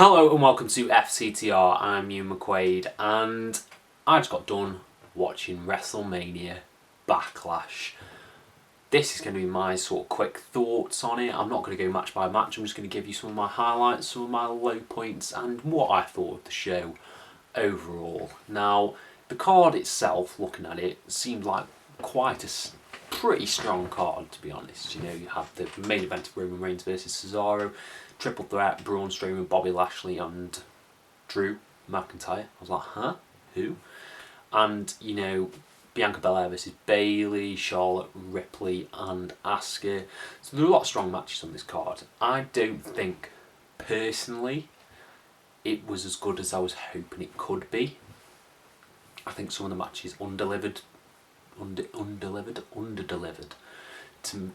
Hello and welcome to FCTR. I'm Hugh McQuaid and I just got done watching WrestleMania Backlash. This is going to be my sort of quick thoughts on it. I'm not going to go match by match. I'm just going to give you some of my highlights, some of my low points and what I thought of the show overall. Now, the card itself, looking at it, seemed like quite a pretty strong card, to be honest. You know, you have the main event of Roman Reigns versus Cesaro, triple threat, Braun Strowman, Bobby Lashley and Drew McIntyre. I was like, huh? Who? And, you know, Bianca Belair versus Bayley, Charlotte, Ripley and Asuka. So there are a lot of strong matches on this card. I don't think, personally, it was as good as I was hoping it could be. I think some of the matches underdelivered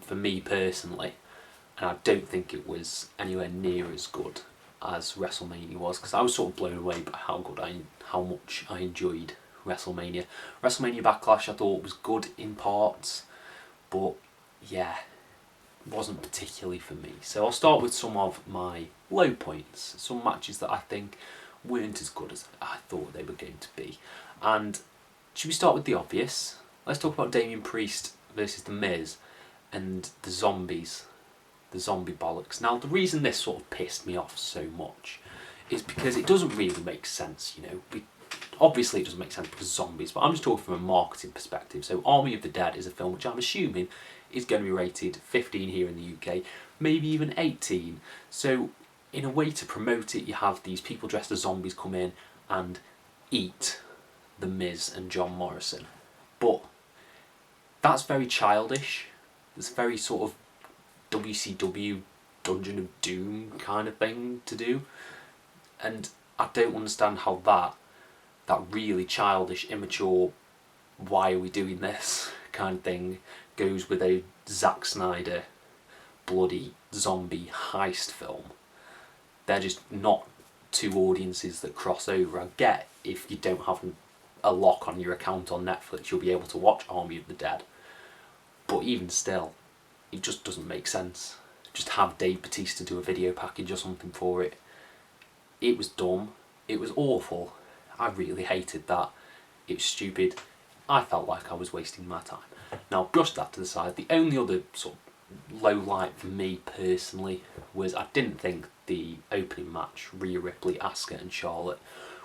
for me personally, and I don't think it was anywhere near as good as WrestleMania was, because I was sort of blown away by how much I enjoyed WrestleMania. WrestleMania Backlash I thought was good in parts, but yeah, wasn't particularly for me. So I'll start with some of my low points, some matches that I think weren't as good as I thought they were going to be. And should we start with the obvious? Let's talk about Damian Priest versus The Miz and the zombies, the zombie bollocks. Now, the reason this sort of pissed me off so much is because it doesn't really make sense, you know. Obviously it doesn't make sense because zombies, but I'm just talking from a marketing perspective. So Army of the Dead is a film which I'm assuming is going to be rated 15 here in the UK, maybe even 18. So in a way to promote it, you have these people dressed as zombies come in and eat The Miz and John Morrison. But that's very childish. It's very sort of WCW Dungeon of Doom kind of thing to do. And I don't understand how that really childish, immature, why are we doing this kind of thing goes with a Zack Snyder bloody zombie heist film. They're just not two audiences that cross over. I get if you don't have a lock on your account on Netflix, you'll be able to watch Army of the Dead. But even still, it just doesn't make sense. Just have Dave Bautista do a video package or something for it. It was dumb. It was awful. I really hated that. It was stupid. I felt like I was wasting my time. Now, brush that to the side. The only other sort of low light for me personally was I didn't think the opening match, Rhea Ripley, Asuka and Charlotte,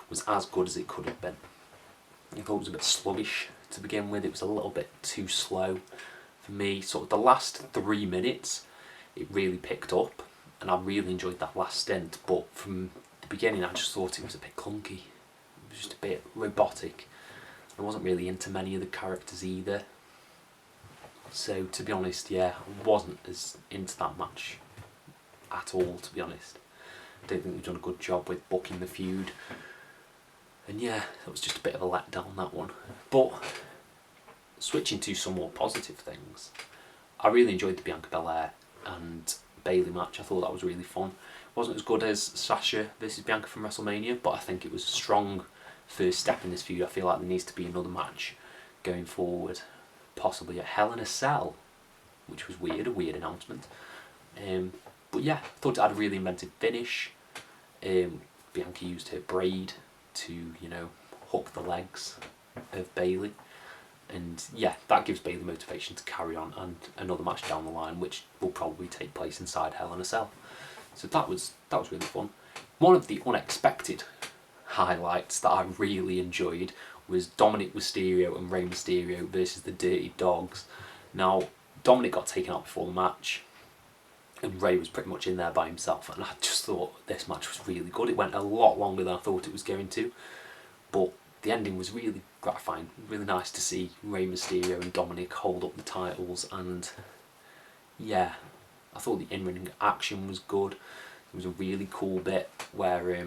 was as good as it could have been. I thought it was a bit sluggish to begin with. It was a little bit too slow for me. Sort of the last 3 minutes, it really picked up, and I really enjoyed that last stint. But from the beginning, I just thought it was a bit clunky. It was just a bit robotic. I wasn't really into many of the characters either. So to be honest, yeah, I wasn't as into that match at all, to be honest. I don't think they've done a good job with booking the feud. And yeah, it was just a bit of a letdown, that one. But switching to some more positive things, I really enjoyed the Bianca Belair and Bayley match. I thought that was really fun. It wasn't as good as Sasha versus Bianca from WrestleMania, but I think it was a strong first step in this feud. I feel like there needs to be another match going forward, possibly at Hell in a Cell, which was weird, a weird announcement. But yeah, I thought it had a really inventive finish. Bianca used her braid to, you know, hook the legs of Bayley. And yeah, that gives Bayley motivation to carry on and another match down the line, which will probably take place inside Hell in a Cell. So that was really fun. One of the unexpected highlights that I really enjoyed was Dominic Mysterio and Rey Mysterio versus the Dirty Dogs. Now, Dominic got taken out before the match, and Rey was pretty much in there by himself, and I just thought this match was really good. It went a lot longer than I thought it was going to, but the ending was really gratifying. Really nice to see Rey Mysterio and Dominic hold up the titles, and yeah, I thought the in-ring action was good. There was a really cool bit where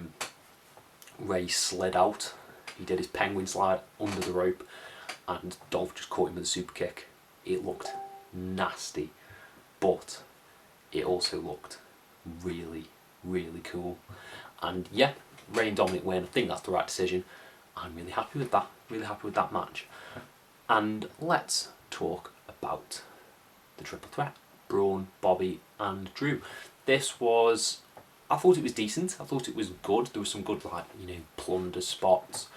Rey slid out. He did his penguin slide under the rope, and Dolph just caught him with a super kick. It looked nasty, but it also looked really, really cool. And yeah, Rey and Dominic win. I think that's the right decision. I'm really happy with that. Really happy with that match. And let's talk about the triple threat. Braun, Bobby and Drew. This was I thought it was decent. I thought it was good. There was some good, like, plunder spots,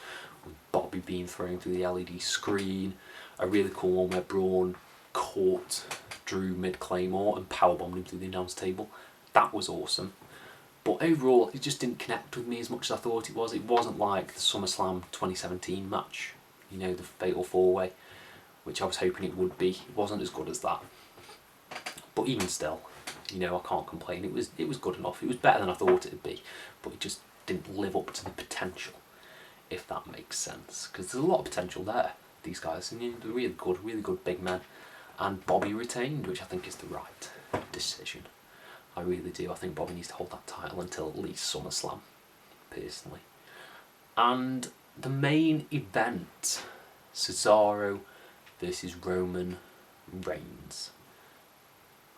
with Bobby being thrown through the LED screen. A really cool one where Braun caught Drew mid-Claymore and powerbombed him through the announce table. That was awesome. But overall, it just didn't connect with me as much as I thought it was. It wasn't like the SummerSlam 2017 match, the Fatal 4-Way, which I was hoping it would be. It wasn't as good as that. But even still, I can't complain. It was good enough. It was better than I thought it'd be, but it just didn't live up to the potential, if that makes sense. Because there's a lot of potential there, these guys, and they're really good big men. And Bobby retained, which I think is the right decision. I really do. I think Bobby needs to hold that title until at least SummerSlam, personally. And the main event, Cesaro versus Roman Reigns.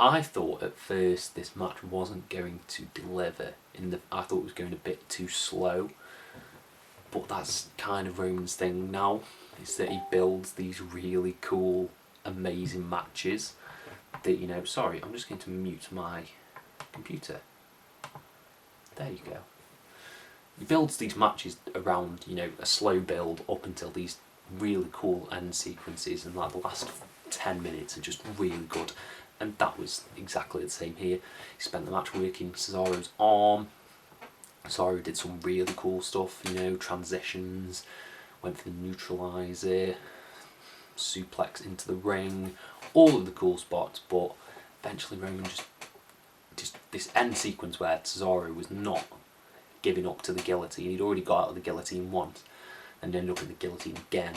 I thought at first this match wasn't going to deliver. I thought it was going a bit too slow. But that's kind of Roman's thing now, is that he builds these really cool, amazing matches that, sorry, I'm just going to mute my computer. There you go. He builds these matches around, a slow build up until these really cool end sequences, and like the last 10 minutes are just really good. And that was exactly the same here. He spent the match working Cesaro's arm. Cesaro did some really cool stuff, transitions, went for the neutralizer, suplex into the ring, all of the cool spots, but eventually Roman just this end sequence where Cesaro was not giving up to the guillotine. He'd already got out of the guillotine once and ended up in the guillotine again,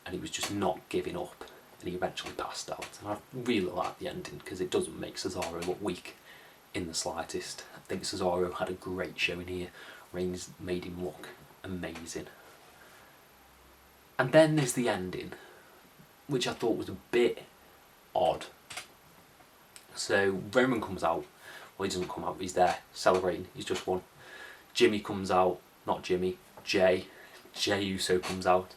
and he was just not giving up, and he eventually passed out. And I really like the ending because it doesn't make Cesaro look weak in the slightest. I think Cesaro had a great showing here. Reigns made him look amazing. And then there's the ending, which I thought was a bit odd. So Roman comes out. Well, he doesn't come out, he's there celebrating, he's just won. Jimmy comes out, not Jimmy, Jay Uso comes out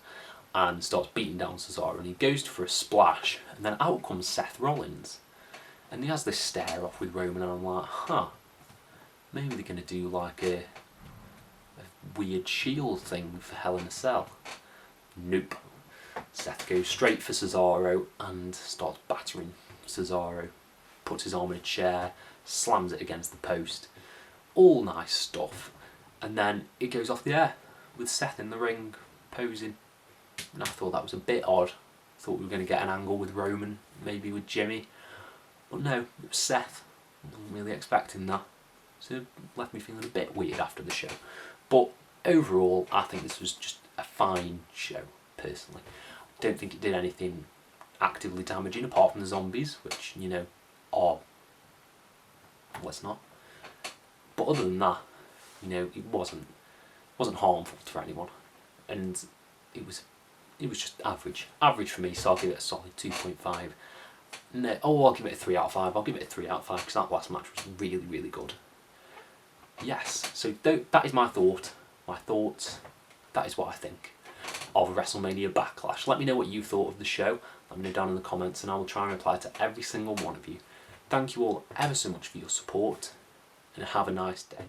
and starts beating down Cesaro, and he goes for a splash, and then out comes Seth Rollins. And he has this stare off with Roman, and I'm like, maybe they're going to do like a weird Shield thing for Hell in a Cell. Nope. Seth goes straight for Cesaro and starts battering Cesaro. Puts his arm in a chair, slams it against the post. All nice stuff. And then it goes off the air with Seth in the ring posing. And I thought that was a bit odd. Thought we were going to get an angle with Roman, maybe with Jimmy. But no, it was Seth. I wasn't really expecting that. So it left me feeling a bit weird after the show. But overall, I think this was just a fine show, personally. I don't think it did anything actively damaging, apart from the zombies, which, are... let's not. But other than that, it wasn't harmful to anyone. And it was just average. Average for me, so I'll give it a solid 2.5. No, I'll give it a 3 out of 5. I'll give it a 3 out of 5 because that last match was really, really good. Yes, so that is my thought. My thoughts. That is what I think of WrestleMania Backlash. Let me know what you thought of the show. Let me know down in the comments, and I will try and reply to every single one of you. Thank you all ever so much for your support, and have a nice day.